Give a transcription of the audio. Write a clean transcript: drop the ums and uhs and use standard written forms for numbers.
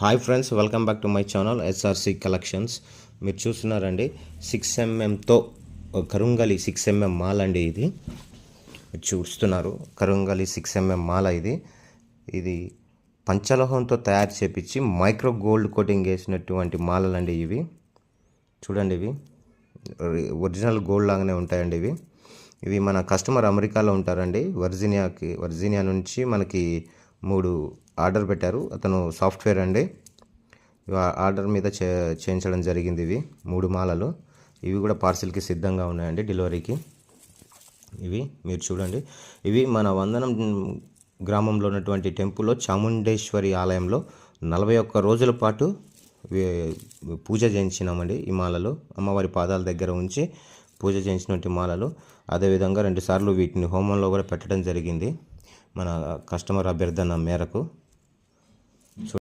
Hi friends, welcome back to my channel SRC collections. మీరు చూస్తున్నారండి 6mm కరుంగలి 6mm మాల అండి. ఇది మీరు చూస్తున్నారు కరుంగలి 6mm మాల. ఇది పంచలోహంతో తయారు చేపించి మైక్రో గోల్డ్ కోటింగ్ వేసినటువంటి మాలలండి ఇవి. చూడండి, ఇవి ఒరిజినల్ గోల్డ్ లాగానే ఉంటాయండి. ఇవి మన కస్టమర్ అమెరికాలో ఉంటారండి. వర్జీనియా నుంచి మనకి 3 ఆర్డర్ పెట్టారు. అతను సాఫ్ట్వేర్ అండి. ఆర్డర్ మీద చేయించడం జరిగింది. ఇవి 3 మాలలు. ఇవి కూడా పార్సిల్కి సిద్ధంగా ఉన్నాయండి, డెలివరీకి. ఇవి మీరు చూడండి, ఇవి మన వందనం గ్రామంలో ఉన్నటువంటి టెంపుల్లో చాముండేశ్వరి ఆలయంలో 41 రోజుల పాటు పూజ చేయించినామండి. ఈ మాలలు అమ్మవారి పాదాల దగ్గర ఉంచి పూజ చేయించినటువంటి మాలలు. అదేవిధంగా 2 సార్లు వీటిని హోమంలో కూడా పెట్టడం జరిగింది మన కస్టమర్ అభ్యర్థన మేరకు.